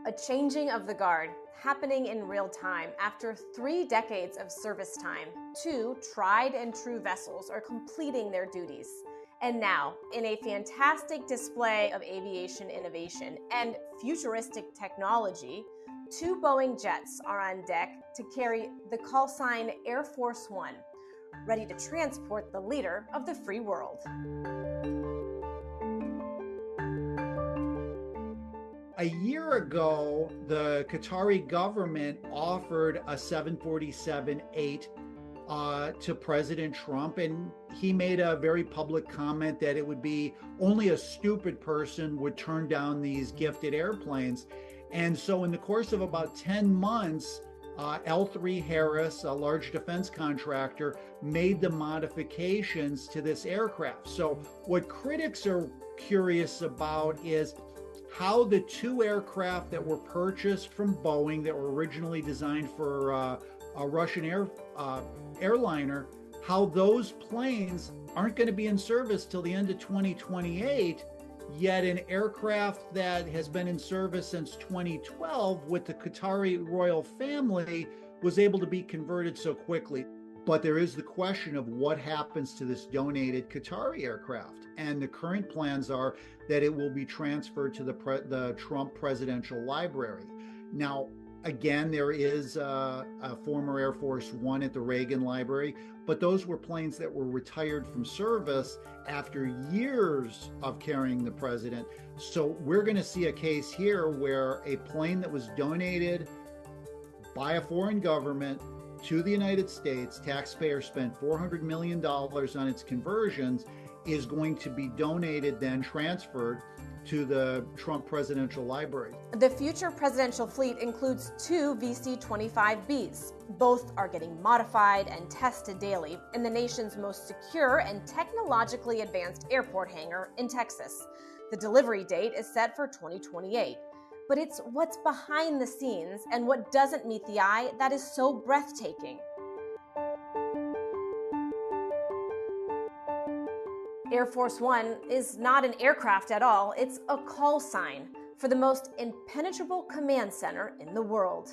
A changing of the guard happening in real time. After 3 decades of service time, 2 tried and true vessels are completing their duties. And now, in a fantastic display of aviation innovation and futuristic technology, 2 Boeing jets are on deck to carry the call sign Air Force One, ready to transport the leader of the free world. A year ago, the Qatari government offered a 747-8 to President Trump, and he made a very public comment that it would be only a stupid person would turn down these gifted airplanes. And so in the course of about 10 months, L3 Harris, a large defense contractor, made the modifications to this aircraft. So what critics are curious about is how the 2 aircraft that were purchased from Boeing that were originally designed for a Russian airliner, how those planes aren't going to be in service till the end of 2028, yet an aircraft that has been in service since 2012 with the Qatari royal family was able to be converted so quickly. But there is the question of what happens to this donated Qatari aircraft. And the current plans are that it will be transferred to the Trump Presidential Library. Now, again, there is a former Air Force One at the Reagan Library, but those were planes that were retired from service after years of carrying the president. So we're going to see a case here where a plane that was donated by a foreign government to the United States, taxpayers spent $400 million on its conversions, is going to be donated, then transferred to the Trump Presidential Library. The future presidential fleet includes 2 VC-25Bs. Both are getting modified and tested daily in the nation's most secure and technologically advanced airport hangar in Texas. The delivery date is set for 2028. But it's what's behind the scenes and what doesn't meet the eye that is so breathtaking. Air Force One is not an aircraft at all. It's a call sign for the most impenetrable command center in the world.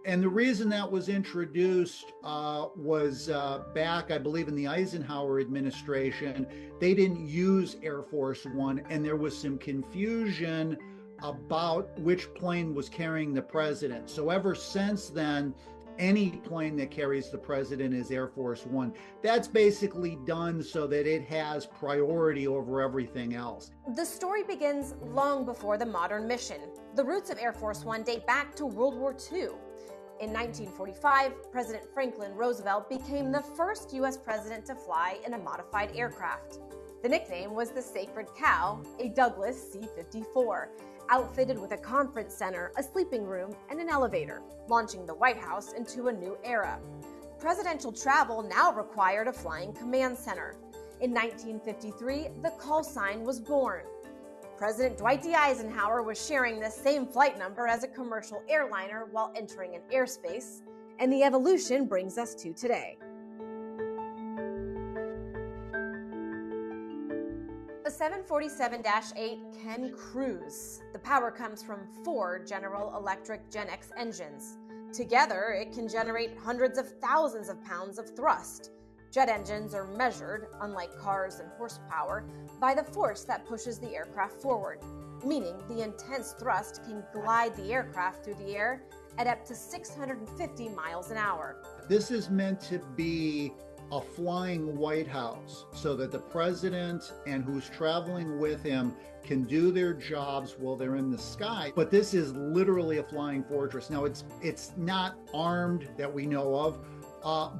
And the reason that was introduced was back, I believe, in the Eisenhower administration. They didn't use Air Force One, and there was some confusion about which plane was carrying the president. So ever since then, any plane that carries the president is Air Force One. That's basically done so that it has priority over everything else. The story begins long before the modern mission. The roots of Air Force One date back to World War II. In 1945, President Franklin Roosevelt became the first U.S. president to fly in a modified aircraft. The nickname was the Sacred Cow, a Douglas C-54. Outfitted with a conference center, a sleeping room, and an elevator, launching the White House into a new era. Presidential travel now required a flying command center. In 1953, the call sign was born. President Dwight D. Eisenhower was sharing the same flight number as a commercial airliner while entering an airspace, and the evolution brings us to today. The 747-8 can cruise. The power comes from 4 General Electric Gen X engines. Together, it can generate hundreds of thousands of pounds of thrust. Jet engines are measured, unlike cars and horsepower, by the force that pushes the aircraft forward, meaning the intense thrust can glide the aircraft through the air at up to 650 miles an hour. This is meant to be a flying White House so that the president and who's traveling with him can do their jobs while they're in the sky. But this is literally a flying fortress. Now, it's not armed that we know of,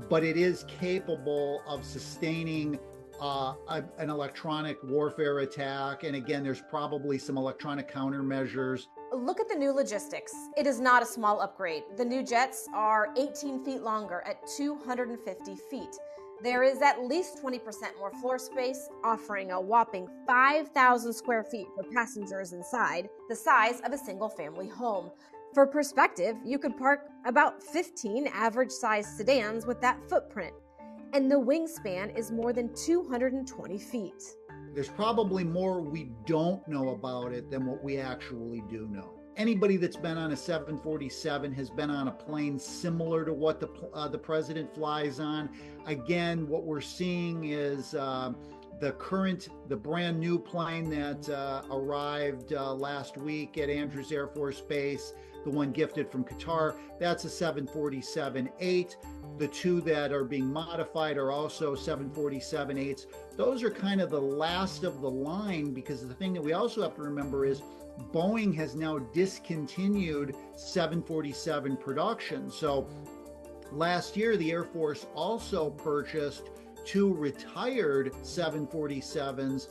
but it is capable of sustaining an electronic warfare attack. And again, there's probably some electronic countermeasures. Look at the new logistics. It is not a small upgrade. The new jets are 18 feet longer at 250 feet. There is at least 20% more floor space, offering a whopping 5,000 square feet for passengers inside, the size of a single-family home. For perspective, you could park about 15 average-sized sedans with that footprint, and the wingspan is more than 220 feet. There's probably more we don't know about it than what we actually do know. anybody that's been on a 747 has been on a plane similar to what the president flies on. Again, what we're seeing is the brand new plane that arrived last week at Andrews Air Force Base, the one gifted from Qatar, that's a 747-8. The two that are being modified are also 747-8s. Those are kind of the last of the line, because the thing that we also have to remember is Boeing has now discontinued 747 production. So last year, the Air Force also purchased 2 retired 747s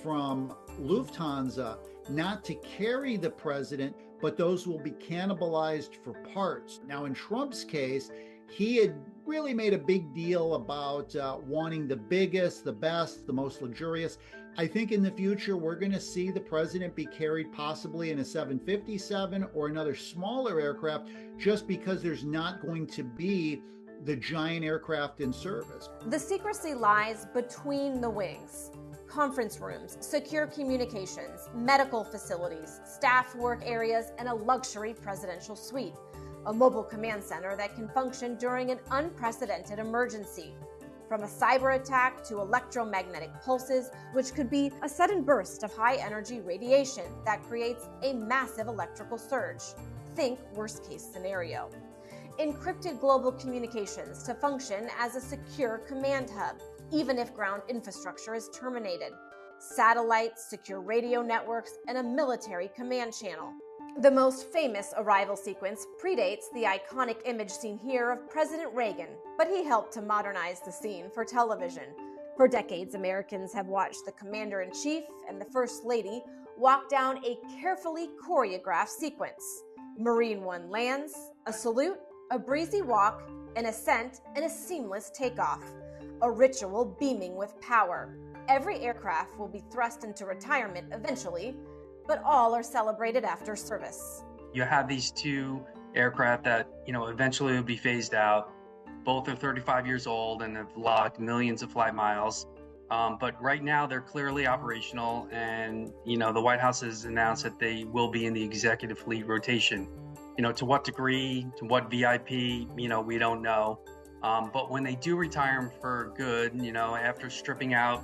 from Lufthansa, not to carry the president, but those will be cannibalized for parts. Now, in Trump's case, he had really made a big deal about wanting the biggest, the best, the most luxurious. I think in the future, we're going to see the president be carried possibly in a 757 or another smaller aircraft, just because there's not going to be the giant aircraft in service. The secrecy lies between the wings. Conference rooms, secure communications, medical facilities, staff work areas, and a luxury presidential suite. A mobile command center that can function during an unprecedented emergency. From a cyber attack to electromagnetic pulses, which could be a sudden burst of high-energy radiation that creates a massive electrical surge. Think worst-case scenario. Encrypted global communications to function as a secure command hub, even if ground infrastructure is terminated. Satellites, secure radio networks, and a military command channel. The most famous arrival sequence predates the iconic image seen here of President Reagan, but he helped to modernize the scene for television. For decades, Americans have watched the Commander-in-Chief and the First Lady walk down a carefully choreographed sequence. Marine One lands, a salute, a breezy walk, an ascent, and a seamless takeoff. A ritual beaming with power. Every aircraft will be thrust into retirement eventually, but all are celebrated after service. You have these 2 aircraft that, eventually will be phased out. Both are 35 years old and have logged millions of flight miles. But right now they're clearly operational, and, the White House has announced that they will be in the executive fleet rotation. To what degree, to what VIP, we don't know. But when they do retire them for good, after stripping out,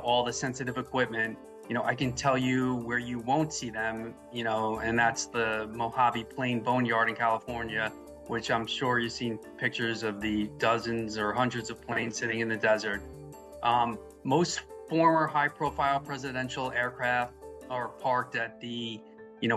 all the sensitive equipment, I can tell you where you won't see them, and that's the Mojave Plain Boneyard in California, which I'm sure you've seen pictures of the dozens or hundreds of planes sitting in the desert. Most former high-profile presidential aircraft are parked at the,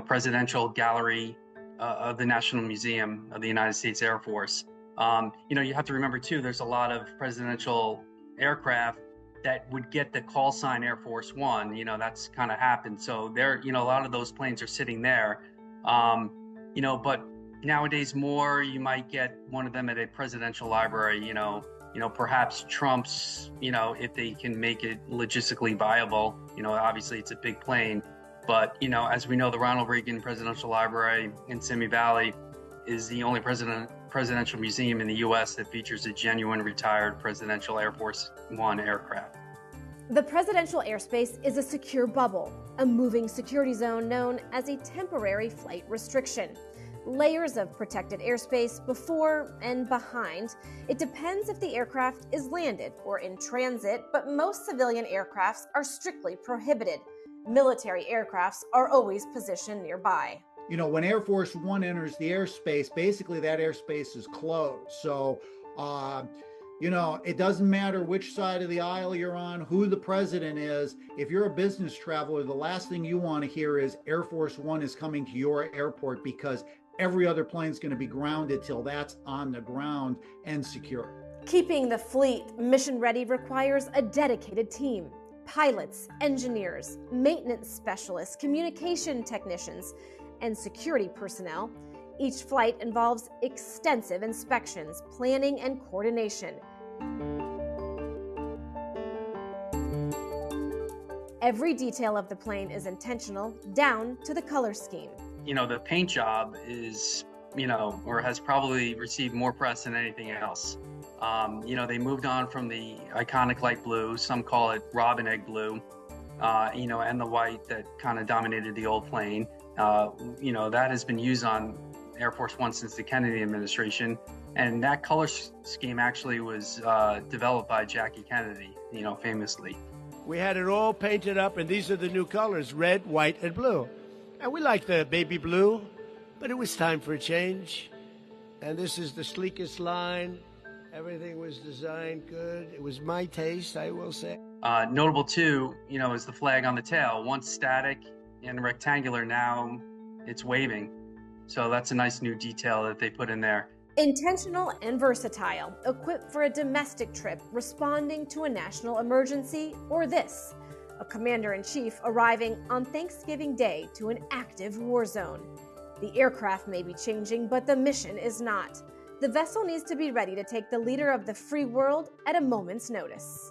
presidential gallery of the National Museum of the United States Air Force. You have to remember, too, there's a lot of presidential aircraft that would get the call sign Air Force One. That's kind of happened. So there, a lot of those planes are sitting there. But nowadays more, you might get one of them at a presidential library, perhaps Trump's, if they can make it logistically viable. Obviously it's a big plane, but, as we know, the Ronald Reagan Presidential Library in Simi Valley is the only presidential museum in the U.S. that features a genuine retired presidential Air Force One aircraft. The presidential airspace is a secure bubble, a moving security zone known as a temporary flight restriction. Layers of protected airspace before and behind. It depends if the aircraft is landed or in transit, but most civilian aircrafts are strictly prohibited. Military aircrafts are always positioned nearby. When Air Force One enters the airspace, basically that airspace is closed. So, it doesn't matter which side of the aisle you're on, who the president is. If you're a business traveler, the last thing you want to hear is Air Force One is coming to your airport, because every other plane's going to be grounded till that's on the ground and secure. Keeping the fleet mission ready requires a dedicated team. Pilots, engineers, maintenance specialists, communication technicians, and security personnel. Each flight involves extensive inspections, planning, and coordination. Every detail of the plane is intentional, down to the color scheme. The paint job is, or has probably received more press than anything else. They moved on from the iconic light blue, some call it robin egg blue, and the white that kind of dominated the old plane. That has been used on Air Force One since the Kennedy administration. And that color scheme actually was developed by Jackie Kennedy, famously. We had it all painted up, and these are the new colors, red, white, and blue. And we like the baby blue, but it was time for a change. And this is the sleekest line. Everything was designed good. It was my taste, I will say. Notable too, is the flag on the tail. Once static and rectangular, now it's waving. So that's a nice new detail that they put in there. Intentional and versatile, equipped for a domestic trip, responding to a national emergency, or this, a commander-in-chief arriving on Thanksgiving Day to an active war zone. The aircraft may be changing, but the mission is not. The vessel needs to be ready to take the leader of the free world at a moment's notice.